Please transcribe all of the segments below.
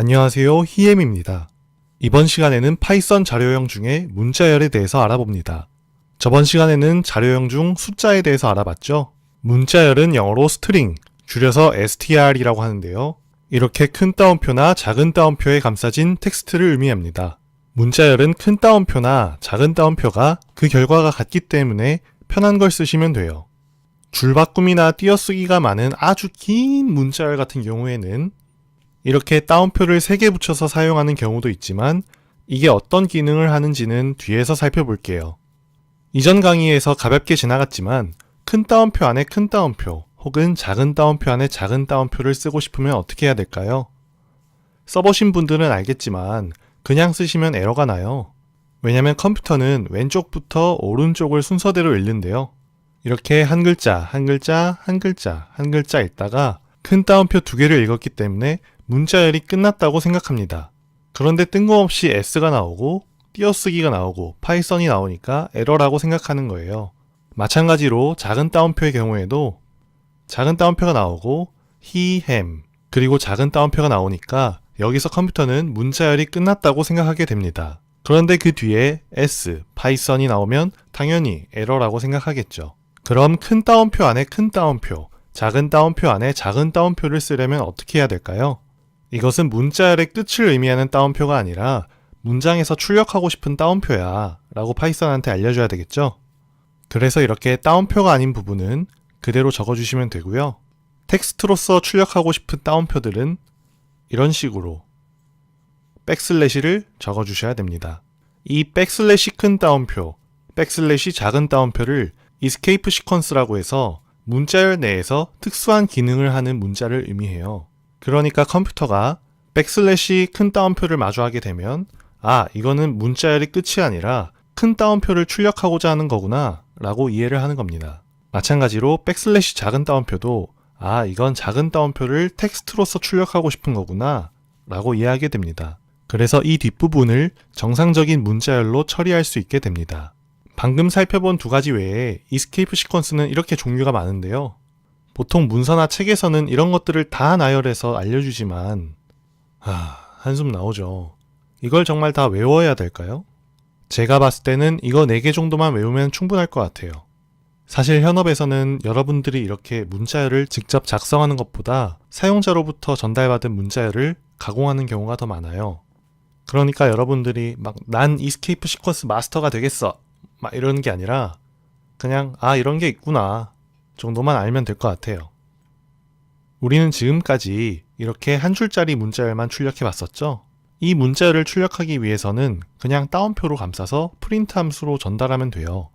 안녕하세요, 히엠입니다. 이번 시간에는 파이썬 자료형 중에 문자열에 대해서 알아봅니다. 저번 시간에는 자료형 중 숫자에 대해서 알아봤죠? 문자열은 영어로 string, 줄여서 str이라고 하는데요. 이렇게 큰 따옴표나 작은 따옴표에 감싸진 텍스트를 의미합니다. 문자열은 큰 따옴표나 작은 따옴표가 그 결과가 같기 때문에 편한 걸 쓰시면 돼요. 줄바꿈이나 띄어쓰기가 많은 아주 긴 문자열 같은 경우에는 이렇게 따옴표를 3개 붙여서 사용하는 경우도 있지만 이게 어떤 기능을 하는지는 뒤에서 살펴볼게요. 이전 강의에서 가볍게 지나갔지만 큰 따옴표 안에 큰 따옴표 혹은 작은 따옴표 안에 작은 따옴표를 쓰고 싶으면 어떻게 해야 될까요? 써보신 분들은 알겠지만 그냥 쓰시면 에러가 나요. 왜냐면 컴퓨터는 왼쪽부터 오른쪽을 순서대로 읽는데요. 이렇게 한 글자, 한 글자, 한 글자, 한 글자 읽다가 큰 따옴표 2개를 읽었기 때문에 문자열이 끝났다고 생각합니다. 그런데 뜬금없이 S가 나오고 띄어쓰기가 나오고 파이썬이 나오니까 에러라고 생각하는 거예요. 마찬가지로 작은 따옴표의 경우에도 작은 따옴표가 나오고 he, him 그리고 작은 따옴표가 나오니까 여기서 컴퓨터는 문자열이 끝났다고 생각하게 됩니다. 그런데 그 뒤에 S, 파이썬이 나오면 당연히 에러라고 생각하겠죠. 그럼 큰 따옴표 안에 큰 따옴표, 작은 따옴표 안에 작은 따옴표를 쓰려면 어떻게 해야 될까요? 이것은 문자열의 끝을 의미하는 따옴표가 아니라 문장에서 출력하고 싶은 따옴표야 라고 파이썬한테 알려줘야 되겠죠? 그래서 이렇게 따옴표가 아닌 부분은 그대로 적어주시면 되고요. 텍스트로서 출력하고 싶은 따옴표들은 이런 식으로 백슬래시를 적어주셔야 됩니다. 이 백슬래시 큰 따옴표, 백슬래시 작은 따옴표를 이스케이프 시퀀스라고 해서 문자열 내에서 특수한 기능을 하는 문자를 의미해요. 그러니까 컴퓨터가 백슬래시 큰 따옴표를 마주하게 되면 이거는 문자열이 끝이 아니라 큰 따옴표를 출력하고자 하는 거구나 라고 이해를 하는 겁니다. 마찬가지로 백슬래시 작은 따옴표도 이건 작은 따옴표를 텍스트로서 출력하고 싶은 거구나 라고 이해하게 됩니다. 그래서 이 뒷부분을 정상적인 문자열로 처리할 수 있게 됩니다. 방금 살펴본 2가지 외에 이스케이프 시퀀스는 이렇게 종류가 많은데요. 보통 문서나 책에서는 이런 것들을 다 나열해서 알려주지만 한숨 나오죠. 이걸 정말 다 외워야 될까요? 제가 봤을 때는 이거 4개 정도만 외우면 충분할 것 같아요. 사실 현업에서는 여러분들이 이렇게 문자열을 직접 작성하는 것보다 사용자로부터 전달받은 문자열을 가공하는 경우가 더 많아요. 그러니까 여러분들이 난 이스케이프 시퀀스 마스터가 되겠어 이러는 게 아니라 그냥 이런 게 있구나 정도만 알면 될 것 같아요. 우리는 지금까지 이렇게 한 줄짜리 문자열만 출력해 봤었죠? 이 문자열을 출력하기 위해서는 그냥 따옴표로 감싸서 프린트 함수로 전달하면 돼요.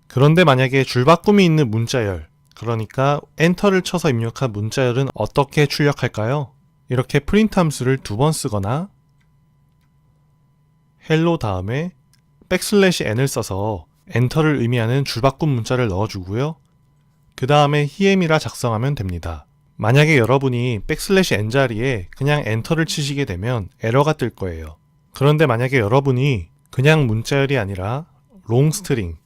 그런데 만약에 줄바꿈이 있는 문자열, 그러니까 엔터를 쳐서 입력한 문자열은 어떻게 출력할까요? 이렇게 프린트 함수를 2번 쓰거나 hello 다음에 백슬래시 n을 써서 엔터를 의미하는 줄바꿈 문자를 넣어주고요. 그 다음에 히엠이라 작성하면 됩니다. 만약에 여러분이 백슬래시 n 자리에 그냥 엔터를 치시게 되면 에러가 뜰 거예요. 그런데 만약에 여러분이 그냥 문자열이 아니라 롱스트링,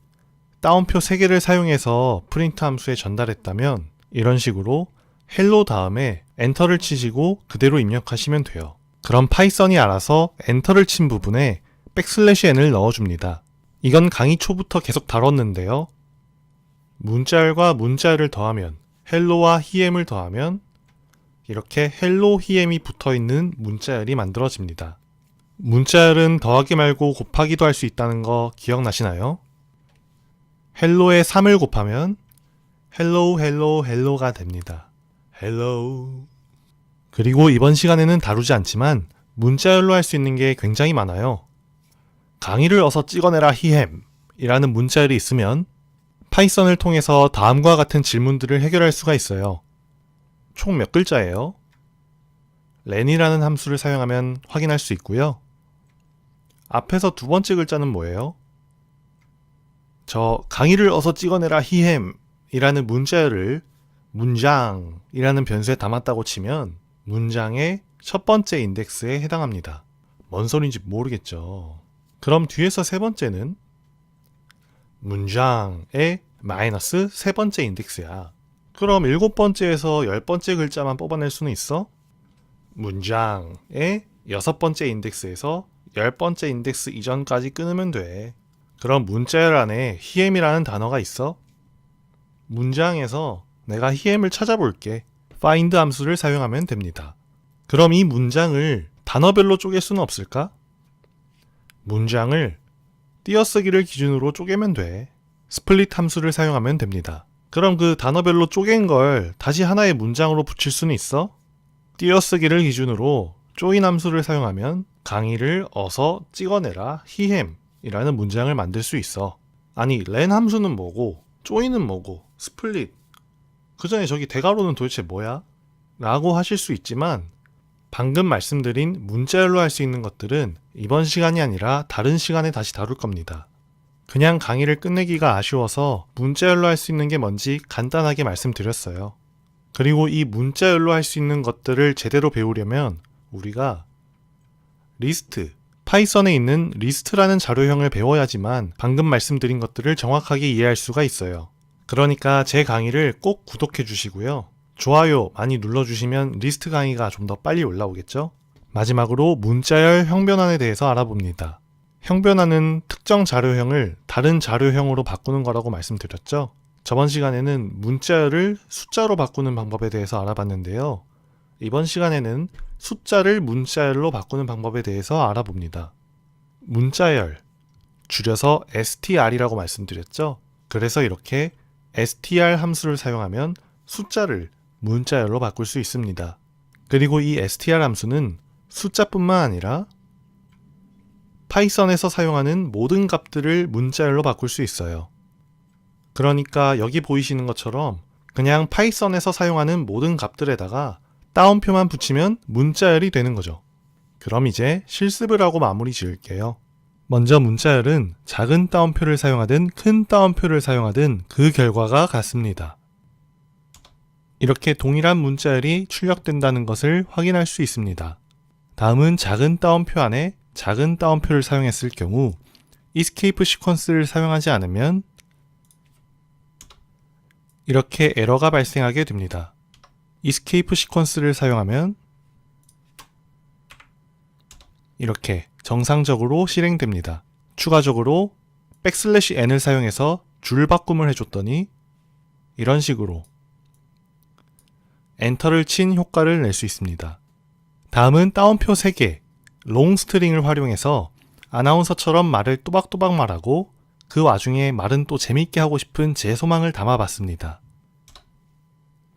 따옴표 3개를 사용해서 프린트 함수에 전달했다면 이런 식으로 hello 다음에 엔터를 치시고 그대로 입력하시면 돼요. 그럼 파이썬이 알아서 엔터를 친 부분에 백슬래시 n을 넣어줍니다. 이건 강의 초부터 계속 다뤘는데요. 문자열과 문자열을 더하면 hello와 hiem을 더하면 이렇게 hello hiem이 붙어있는 문자열이 만들어집니다. 문자열은 더하기 말고 곱하기도 할 수 있다는 거 기억나시나요? hello에 3을 곱하면 hello hello hello가 됩니다. hello. 그리고 이번 시간에는 다루지 않지만 문자열로 할 수 있는 게 굉장히 많아요. 강의를 어서 찍어내라 히햄 이라는 문자열이 있으면 파이썬을 통해서 다음과 같은 질문들을 해결할 수가 있어요. 총 몇 글자예요? len이라는 함수를 사용하면 확인할 수 있고요. 앞에서 2번째 글자는 뭐예요? 저 강의를 어서 찍어내라 히햄 이라는 문자열을 문장이라는 변수에 담았다고 치면 문장의 첫 번째 인덱스에 해당합니다. 뭔 소린지 모르겠죠. 그럼 뒤에서 3번째는 문장의 마이너스 3번째 인덱스야. 그럼 7번째에서 10번째 글자만 뽑아낼 수는 있어? 문장의 6번째 인덱스에서 10번째 인덱스 이전까지 끊으면 돼. 그럼 문자열 안에 hiem이라는 단어가 있어? 문장에서 내가 hiem을 찾아볼게. find 함수를 사용하면 됩니다. 그럼 이 문장을 단어별로 쪼갤 수는 없을까? 문장을 띄어쓰기를 기준으로 쪼개면 돼. 스플릿 함수를 사용하면 됩니다. 그럼 그 단어별로 쪼갠 걸 다시 하나의 문장으로 붙일 수는 있어? 띄어쓰기를 기준으로 조인 함수를 사용하면 강의를 어서 찍어내라 히햄이라는 문장을 만들 수 있어. 아니 len 함수는 뭐고 조인은 뭐고 스플릿 그 전에 저기 대괄호는 도대체 뭐야? 라고 하실 수 있지만 방금 말씀드린 문자열로 할 수 있는 것들은 이번 시간이 아니라 다른 시간에 다시 다룰 겁니다. 그냥 강의를 끝내기가 아쉬워서 문자열로 할 수 있는 게 뭔지 간단하게 말씀드렸어요. 그리고 이 문자열로 할 수 있는 것들을 제대로 배우려면 우리가 리스트, 파이썬에 있는 리스트라는 자료형을 배워야지만 방금 말씀드린 것들을 정확하게 이해할 수가 있어요. 그러니까 제 강의를 꼭 구독해 주시고요. 좋아요 많이 눌러주시면 리스트 강의가 좀 더 빨리 올라오겠죠? 마지막으로 문자열 형변환에 대해서 알아봅니다. 형변환은 특정 자료형을 다른 자료형으로 바꾸는 거라고 말씀드렸죠? 저번 시간에는 문자열을 숫자로 바꾸는 방법에 대해서 알아봤는데요. 이번 시간에는 숫자를 문자열로 바꾸는 방법에 대해서 알아봅니다. 문자열, 줄여서 str이라고 말씀드렸죠? 그래서 이렇게 str 함수를 사용하면 숫자를 문자열로 바꿀 수 있습니다. 그리고 이 str 함수는 숫자뿐만 아니라 파이썬에서 사용하는 모든 값들을 문자열로 바꿀 수 있어요. 그러니까 여기 보이시는 것처럼 그냥 파이썬에서 사용하는 모든 값들에다가 따옴표만 붙이면 문자열이 되는 거죠. 그럼 이제 실습을 하고 마무리 지을게요. 먼저 문자열은 작은 따옴표를 사용하든 큰 따옴표를 사용하든 그 결과가 같습니다. 이렇게 동일한 문자열이 출력된다는 것을 확인할 수 있습니다. 다음은 작은 따옴표 안에 작은 따옴표를 사용했을 경우 escape 시퀀스를 사용하지 않으면 이렇게 에러가 발생하게 됩니다. escape 시퀀스를 사용하면 이렇게 정상적으로 실행됩니다. 추가적으로 n을 사용해서 줄 바꿈을 해줬더니 이런 식으로 엔터를 친 효과를 낼 수 있습니다. 다음은 따옴표 3개, 롱스트링을 활용해서 아나운서처럼 말을 또박또박 말하고 그 와중에 말은 또 재밌게 하고 싶은 제 소망을 담아봤습니다.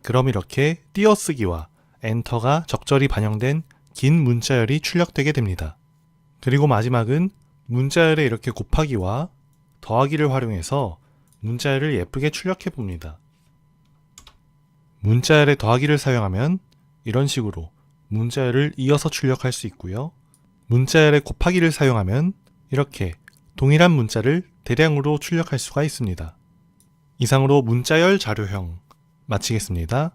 그럼 이렇게 띄어쓰기와 엔터가 적절히 반영된 긴 문자열이 출력되게 됩니다. 그리고 마지막은 문자열에 이렇게 곱하기와 더하기를 활용해서 문자열을 예쁘게 출력해 봅니다. 문자열에 더하기를 사용하면 이런 식으로 문자열을 이어서 출력할 수 있고요. 문자열에 곱하기를 사용하면 이렇게 동일한 문자를 대량으로 출력할 수가 있습니다. 이상으로 문자열 자료형 마치겠습니다.